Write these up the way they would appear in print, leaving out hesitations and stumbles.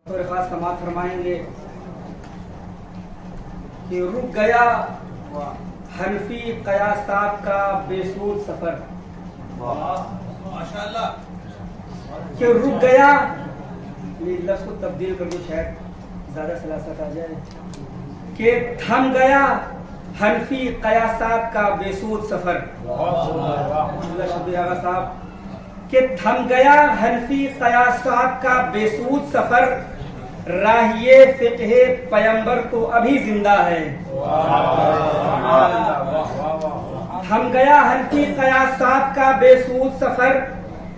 اور خاص سماعت فرمائیں گے کہ رک گیا حنفی قیاسات کا بے سود سفر. ماشاءاللہ. کہ رک گیا، یہ لفظ کو تبدیل کر دو شاید زیادہ سلاست آ جائے. کہ تھم گیا حنفی قیاسات کا بے سود سفر. شبیر آغا صاحب کہ تھم گیا حنفی قیاسات کا بے سود سفر، راہیے فقہ پیمبر تو ابھی زندہ ہے. تھم گیا حنفی قیاسات کا بے سود سفر،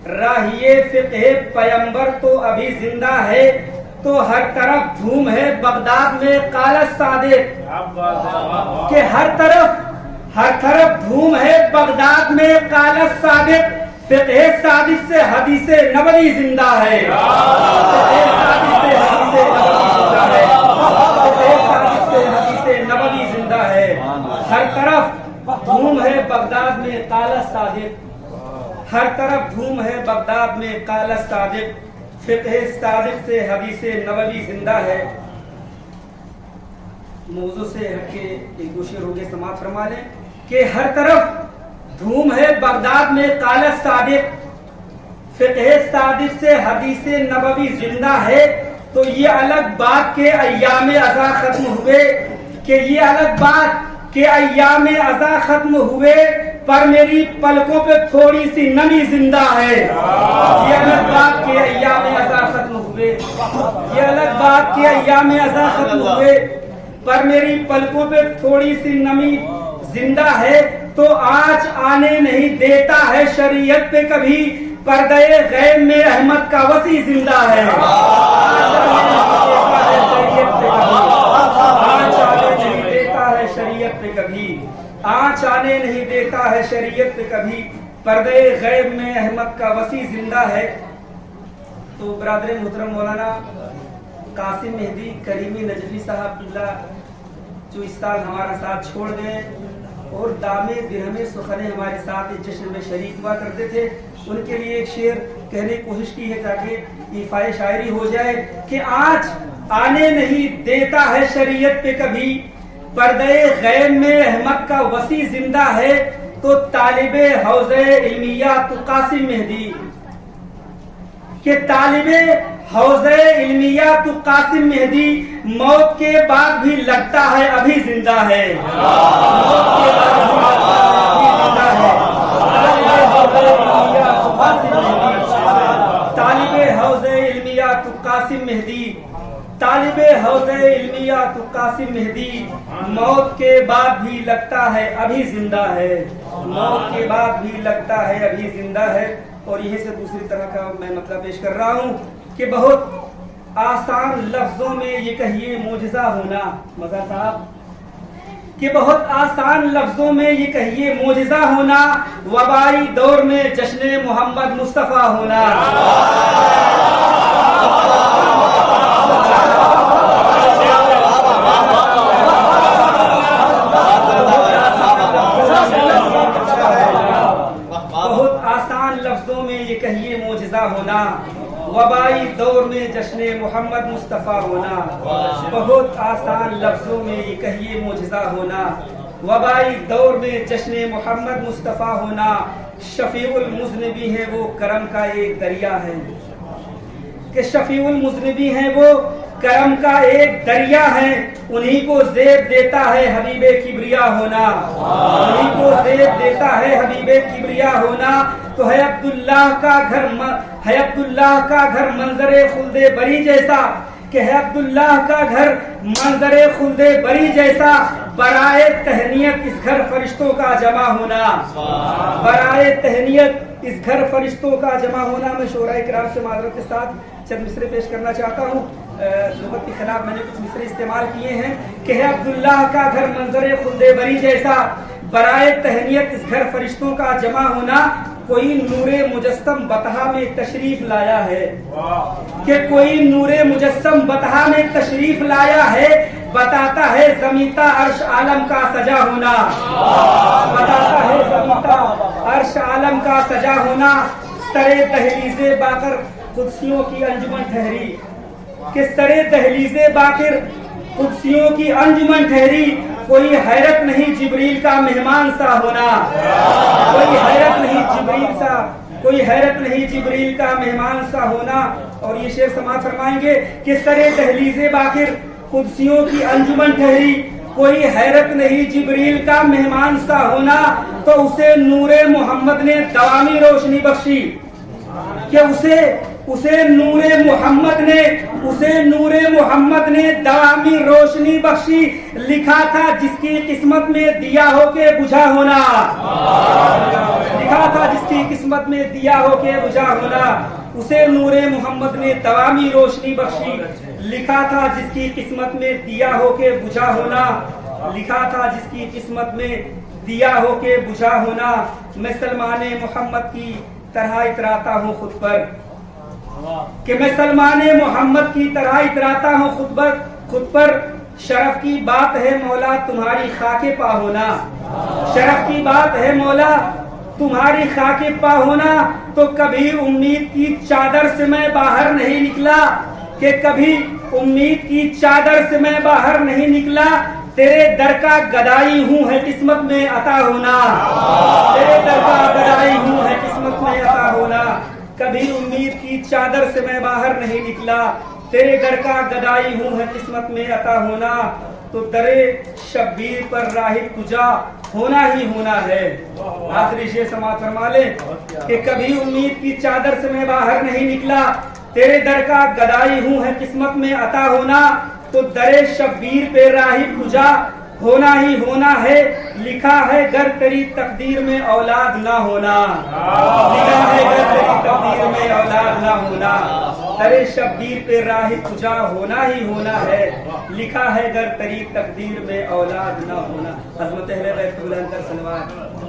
راہیے فقہ پیمبر تو ابھی زندہ ہے. تو ہر طرف دھوم ہے بغداد میں قال الصادق، کہ ہر طرف دھوم ہے بغداد میں قال الصادق. فقہ صادق سے حدیث نبوی زندہ ہے. نبوی زندہ ہے. ہر طرف دھوم ہے بغداد میں قال الصادق، ہر طرف دھوم ہے بغداد میں قال الصادق. فقہ صادق سے حدیث نبوی زندہ ہے. موضوع سے ہٹ کے ایک دو شعر ہوگے سماعت فرما لیں کہ ہر طرف دھوم ہے بغداد میں قال الصادق، فقہ صادق سے حدیث نبوی زندہ ہے. تو یہ الگ بات کہ ایام ازا ختم ہوئے، کہ یہ الگ بات کہ ایام ازا ختم ہوئے پر میری پلکوں پہ تھوڑی سی نمی زندہ ہے. یہ الگ بات کہ ایام ازا ختم ہوئے، یہ الگ بات کہ ایام ازا ختم ہوئے پر میری پلکوں پہ تھوڑی سی نمی زندہ ہے. تو آج آنے نہیں دیتا ہے شریعت پہ کبھی، پردے غیب میں احمد کا وسیع زندہ ہے. شریعت پہ کبھی آنچ آنے نہیں دیتا ہے شریعت پہ کبھی، پردے غیب میں احمد کا وسیع زندہ ہے. تو برادر محترم مولانا قاسم مہدی کریمی نجفی صاحب اللہ جو اس سال ہمارا ساتھ چھوڑ گئے اور دامے درہمے سخنے ہمارے ساتھ اس جشن میں شریک ہوا کرتے تھے، ان کے لیے ایک شعر کہنے کی کوشش کی ہے تاکہ ایفائے شاعری ہو جائے کہ آج آنے نہیں دیتا ہے شریعت پہ کبھی، پردے غیب میں احمد کا وسیع زندہ ہے. تو طالب حوض علمیہ تو قاسم مہدی، کہ طالب حوض علمیہ تو قاسم مہدی موت کے بعد بھی لگتا ہے ابھی زندہ ہے. طالب حوض علمیہ تو قاسم مہدی، طالب حوض علمیہ تو قاسم مہدی موت کے بعد بھی لگتا ہے ابھی زندہ ہے. موت کے بعد بھی لگتا ہے ابھی زندہ ہے. اور یہی سے دوسری طرح کا میں مطلب پیش کر رہا ہوں کہ بہت آسان لفظوں میں یہ کہیے معجزہ ہونا. مزہ صاحب کہ بہت آسان لفظوں میں یہ کہیے معجزہ ہونا، وبائی دور میں جشن محمد مصطفیٰ ہونا. بہت آسان لفظوں میں یہ کہیے معجزہ ہونا، وبائی دور میں جشن محمد مصطفیٰ ہونا. بہت آسان لفظوں میں یہ کہیے معجزہ ہونا، وبائی دور میں جشن محمد مصطفیٰ ہونا. شفیع المذنبی ہے وہ کرم کا ایک دریا ہے، کہ شفیع المذنبی ہے وہ کرم کا ایک دریا ہے. انہی کو زیب دیتا ہے حبیب کبریا ہونا، انہی کو زیب دیتا ہے حبیب کبریا ہونا. تو ہے عبداللہ کا گھر منظر خلد بری جیسا، کہ ہے عبداللہ کا گھر منظر خلد بری جیسا. برائے تہنیت اس گھر فرشتوں کا جمع ہونا، برائے تہنیت اس گھر فرشتوں کا جمع ہونا. میں شعراء کرام سے معذرت کے ساتھ چند مصرے پیش کرنا چاہتا ہوں. لغت کے خلاف میں نے کچھ مصرے استعمال کیے ہیں کہ ہے عبداللہ کا گھر منظر خلد بری جیسا، برائے تہنیت اس گھر فرشتوں کا جمع ہونا. کوئی نور مجسم بطحا میں تشریف لایا ہے، کہ کوئی نور مجسم بطحا میں تشریف لایا ہے. بتاتا ہے زمیتا عرش عالم کا سجا ہونا، بتاتا ہے زمیتا عرش عالم کا سجا ہونا. سرے دہلیز باقر قدسیوں کی انجمن ٹھہری، کہ سرے دہلیز باقر قدسیوں کی انجمن ٹھہری، کوئی حیرت نہیں جبریل کا مہمان سا ہونا، کوئی حیرت نہیں جبریل سا، کوئی حیرت نہیں جبریل کا مہمان سا ہونا۔ اور یہ شعر سماعت فرمائیں گے کہ سرے دہلیز باقر قدسیوں کی انجمن ٹھہری، کوئی حیرت نہیں جبریل کا مہمان سا ہونا، تو اسے نور محمد نے دوامی روشنی بخشی، کہ اسے نور محمد نے دوامی روشنی بخشی، لکھا تھا جس کی قسمت میں دیا ہو کے بجھا ہونا، لکھا تھا جس کی قسمت میں دیا ہو کے بجھا ہونا، اسے نور محمد نے دوامی روشنی بخشی، لکھا تھا جس کی قسمت میں دیا ہو کے بجھا ہونا، لکھا تھا جس کی قسمت میں دیا ہو کے بجھا ہونا۔ میں سلمان محمد کی طرح اتراتا ہوں خود پر، کہ میں سلمان محمد کی طرح اتراتا ہوں خود پر، شرف کی بات ہے مولا تمہاری خاک پا ہونا، شرف کی بات ہے مولا تمہاری خاک پا ہونا، تو کبھی امید کی چادر سے میں باہر نہیں نکلا، کہ کبھی امید کی چادر سے میں باہر نہیں نکلا، تیرے در کا گدائی ہوں ہے قسمت میں عطا ہونا، تیرے در کا گدائی ہوں ہے قسمت میں عطا ہونا، کبھی امید کی چادر سے میں باہر نہیں نکلا، تیرے در کا گدائی ہوں ہے قسمت میں عطا ہونا، تو درے شبیر پر راہب تجا ہونا ہی ہونا ہے۔ آخری شعر سماعت فرما لیں کہ کبھی امید کی چادر سے میں باہر نہیں نکلا، تیرے در کا گدائی ہوں ہے قسمت میں عطا ہونا، تو درے شبیر پہ راہب تجا ہونا ہی ہونا ہے، لکھا ہے گر تیری تقدیر میں اولاد نہ ہونا، لکھا ہے گر تیری تقدیر میں اولاد نہ ہونا، درے شبیر پہ راہب تجا ہونا ہی ہونا ہے، لکھا ہے گر تیری تقدیر میں اولاد نہ ہونا۔ عظمت اہل بیت بلند تر صلوات۔